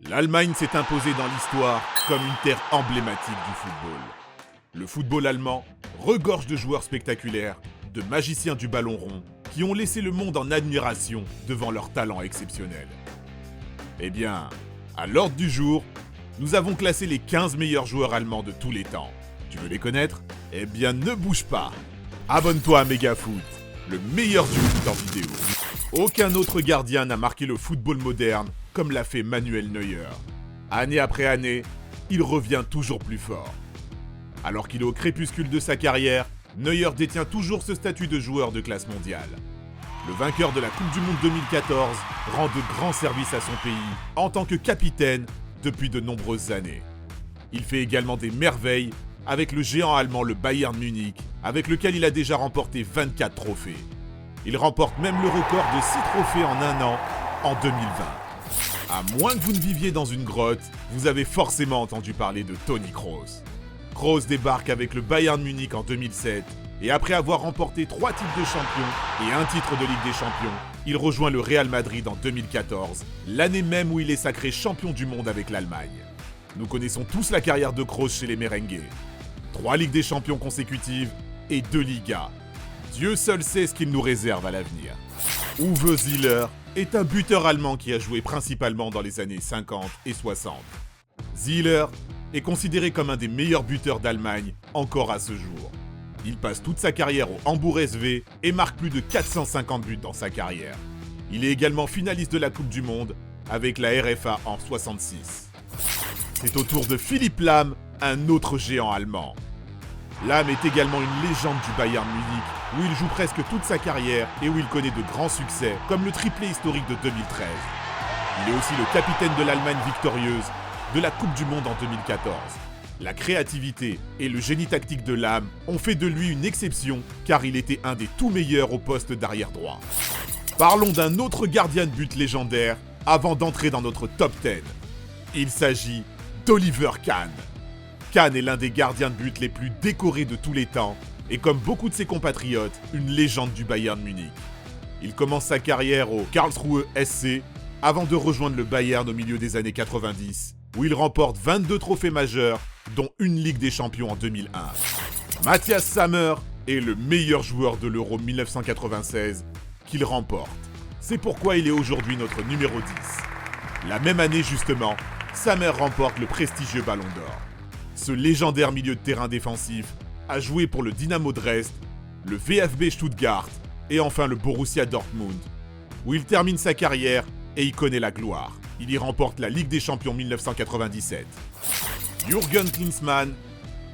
L'Allemagne s'est imposée dans l'histoire comme une terre emblématique du football. Le football allemand regorge de joueurs spectaculaires, de magiciens du ballon rond, qui ont laissé le monde en admiration devant leur talent exceptionnel. Eh bien, à l'ordre du jour, nous avons classé les 15 meilleurs joueurs allemands de tous les temps. Tu veux les connaître? Eh bien, ne bouge pas. Abonne-toi à Megafoot, le meilleur du foot en vidéo. Aucun autre gardien n'a marqué le football moderne comme l'a fait Manuel Neuer. Année après année, il revient toujours plus fort. Alors qu'il est au crépuscule de sa carrière, Neuer détient toujours ce statut de joueur de classe mondiale. Le vainqueur de la Coupe du Monde 2014 rend de grands services à son pays en tant que capitaine depuis de nombreuses années. Il fait également des merveilles avec le géant allemand le Bayern Munich, avec lequel il a déjà remporté 24 trophées. Il remporte même le record de 6 trophées en un an, en 2020. À moins que vous ne viviez dans une grotte, vous avez forcément entendu parler de Toni Kroos. Kroos débarque avec le Bayern Munich en 2007, et après avoir remporté 3 titres de champion et un titre de Ligue des Champions, il rejoint le Real Madrid en 2014, l'année même où il est sacré champion du monde avec l'Allemagne. Nous connaissons tous la carrière de Kroos chez les Merengues. 3 Ligues des Champions consécutives et 2 Ligas. Dieu seul sait ce qu'il nous réserve à l'avenir. Uwe Ziller est un buteur allemand qui a joué principalement dans les années 50 et 60. Ziller est considéré comme un des meilleurs buteurs d'Allemagne encore à ce jour. Il passe toute sa carrière au Hambourg SV et marque plus de 450 buts dans sa carrière. Il est également finaliste de la Coupe du Monde avec la RFA en 66. C'est au tour de Philipp Lahm, un autre géant allemand. Lahm est également une légende du Bayern Munich, où il joue presque toute sa carrière et où il connaît de grands succès, comme le triplé historique de 2013. Il est aussi le capitaine de l'Allemagne victorieuse de la Coupe du Monde en 2014. La créativité et le génie tactique de Lahm ont fait de lui une exception, car il était un des tout meilleurs au poste d'arrière droit. Parlons d'un autre gardien de but légendaire, avant d'entrer dans notre top 10. Il s'agit d'Oliver Kahn. Kahn est l'un des gardiens de but les plus décorés de tous les temps et comme beaucoup de ses compatriotes, une légende du Bayern Munich. Il commence sa carrière au Karlsruhe SC avant de rejoindre le Bayern au milieu des années 90, où il remporte 22 trophées majeurs, dont une Ligue des Champions en 2001. Matthias Sammer est le meilleur joueur de l'Euro 1996 qu'il remporte. C'est pourquoi il est aujourd'hui notre numéro 10. La même année justement, Sammer remporte le prestigieux Ballon d'Or. Ce légendaire milieu de terrain défensif a joué pour le Dynamo Dresde, le VfB Stuttgart et enfin le Borussia Dortmund, où il termine sa carrière et y connaît la gloire. Il y remporte la Ligue des Champions 1997. Jürgen Klinsmann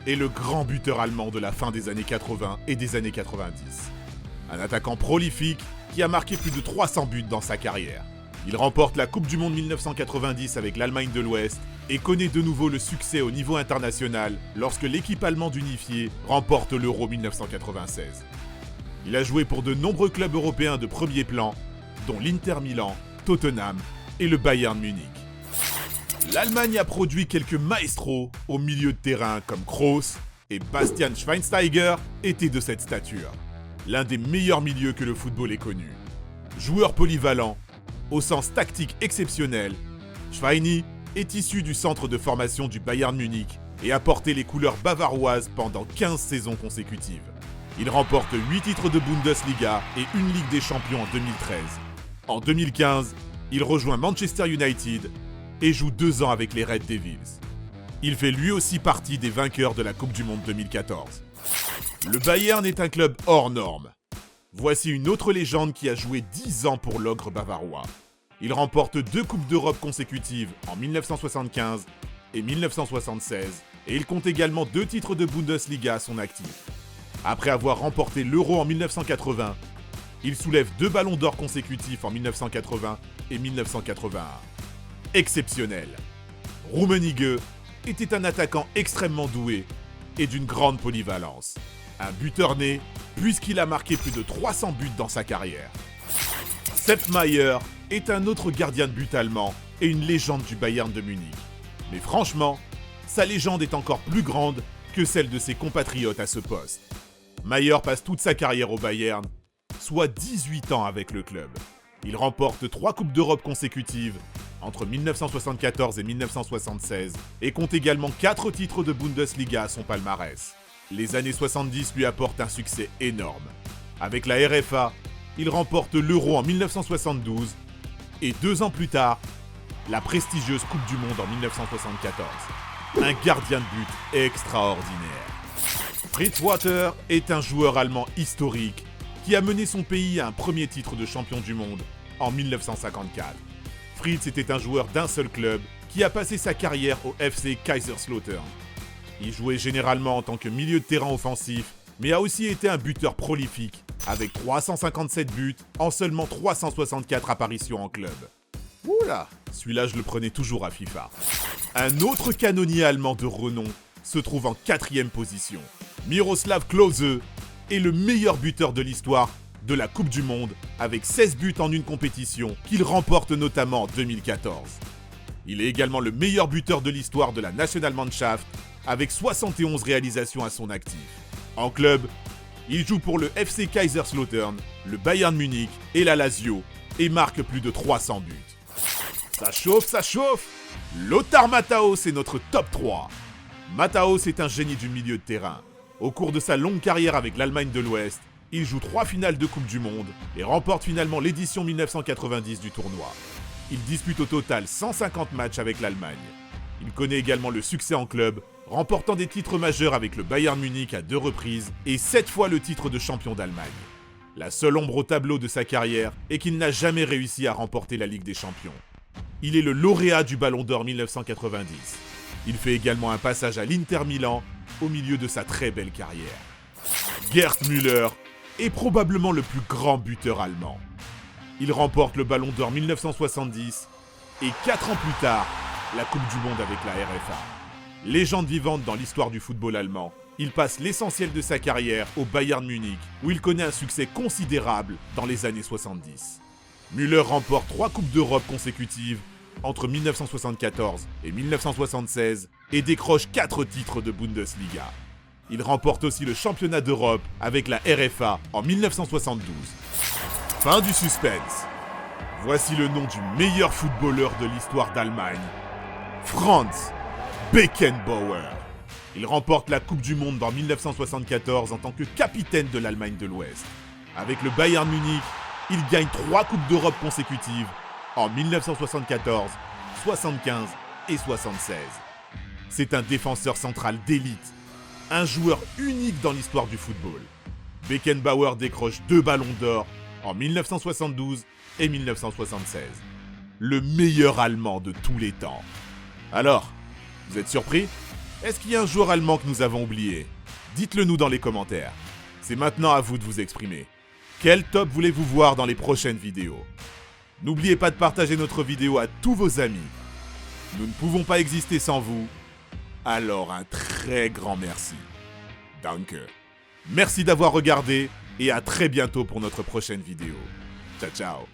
est le grand buteur allemand de la fin des années 80 et des années 90. Un attaquant prolifique qui a marqué plus de 300 buts dans sa carrière. Il remporte la Coupe du Monde 1990 avec l'Allemagne de l'Ouest et connaît de nouveau le succès au niveau international lorsque l'équipe allemande unifiée remporte l'Euro 1996. Il a joué pour de nombreux clubs européens de premier plan, dont l'Inter Milan, Tottenham et le Bayern Munich. L'Allemagne a produit quelques maestros au milieu de terrain comme Kroos et Bastian Schweinsteiger étaient de cette stature. L'un des meilleurs milieux que le football ait connu. Joueur polyvalent, au sens tactique exceptionnel, Schweini est issu du centre de formation du Bayern Munich et a porté les couleurs bavaroises pendant 15 saisons consécutives. Il remporte 8 titres de Bundesliga et une Ligue des Champions en 2013. En 2015, il rejoint Manchester United et joue 2 ans avec les Red Devils. Il fait lui aussi partie des vainqueurs de la Coupe du Monde 2014. Le Bayern est un club hors norme. Voici une autre légende qui a joué 10 ans pour l'ogre bavarois. Il remporte 2 Coupes d'Europe consécutives en 1975 et 1976 et il compte également 2 titres de Bundesliga à son actif. Après avoir remporté l'Euro en 1980, il soulève 2 ballons d'or consécutifs en 1980 et 1981. Exceptionnel. Rummenigge était un attaquant extrêmement doué et d'une grande polyvalence. Un buteur né puisqu'il a marqué plus de 300 buts dans sa carrière. Sepp Maier est un autre gardien de but allemand et une légende du Bayern de Munich. Mais franchement, sa légende est encore plus grande que celle de ses compatriotes à ce poste. Maier passe toute sa carrière au Bayern, soit 18 ans avec le club. Il remporte 3 Coupes d'Europe consécutives entre 1974 et 1976 et compte également 4 titres de Bundesliga à son palmarès. Les années 70 lui apportent un succès énorme. Avec la RFA, il remporte l'Euro en 1972 et 2 ans plus tard, la prestigieuse Coupe du Monde en 1974. Un gardien de but extraordinaire. Fritz Walter est un joueur allemand historique qui a mené son pays à un premier titre de champion du monde en 1954. Fritz était un joueur d'un seul club qui a passé sa carrière au FC Kaiserslautern. Il jouait généralement en tant que milieu de terrain offensif, mais a aussi été un buteur prolifique avec 357 buts en seulement 364 apparitions en club. Oula, celui-là je le prenais toujours à FIFA. Un autre canonnier allemand de renom se trouve en 4e position. Miroslav Klose est le meilleur buteur de l'histoire de la Coupe du Monde avec 16 buts en une compétition qu'il remporte notamment en 2014. Il est également le meilleur buteur de l'histoire de la Nationalmannschaft avec 71 réalisations à son actif. En club, il joue pour le FC Kaiserslautern, le Bayern Munich et la Lazio et marque plus de 300 buts. Ça chauffe, ça chauffe! Lothar Matthäus est notre top 3. Matthäus est un génie du milieu de terrain. Au cours de sa longue carrière avec l'Allemagne de l'Ouest, il joue 3 finales de Coupe du Monde et remporte finalement l'édition 1990 du tournoi. Il dispute au total 150 matchs avec l'Allemagne. Il connaît également le succès en club, remportant des titres majeurs avec le Bayern Munich à 2 reprises et 7 fois le titre de champion d'Allemagne. La seule ombre au tableau de sa carrière est qu'il n'a jamais réussi à remporter la Ligue des Champions. Il est le lauréat du Ballon d'Or 1990. Il fait également un passage à l'Inter Milan au milieu de sa très belle carrière. Gerd Müller est probablement le plus grand buteur allemand. Il remporte le Ballon d'Or 1970 et 4 ans plus tard, la Coupe du Monde avec la RFA. Légende vivante dans l'histoire du football allemand, il passe l'essentiel de sa carrière au Bayern Munich où il connaît un succès considérable dans les années 70. Müller remporte 3 Coupes d'Europe consécutives entre 1974 et 1976 et décroche 4 titres de Bundesliga. Il remporte aussi le championnat d'Europe avec la RFA en 1972. Fin du suspense. Voici le nom du meilleur footballeur de l'histoire d'Allemagne, Franz Beckenbauer. Il remporte la Coupe du Monde en 1974 en tant que capitaine de l'Allemagne de l'Ouest. Avec le Bayern Munich, il gagne 3 Coupes d'Europe consécutives en 1974, 75 et 76. C'est un défenseur central d'élite, un joueur unique dans l'histoire du football. Beckenbauer décroche 2 ballons d'or en 1972 et 1976. Le meilleur Allemand de tous les temps. Alors, vous êtes surpris? Est-ce qu'il y a un joueur allemand que nous avons oublié? Dites-le nous dans les commentaires. C'est maintenant à vous de vous exprimer. Quel top voulez-vous voir dans les prochaines vidéos? N'oubliez pas de partager notre vidéo à tous vos amis. Nous ne pouvons pas exister sans vous. Alors un très grand merci. Danke. Merci d'avoir regardé et à très bientôt pour notre prochaine vidéo. Ciao ciao.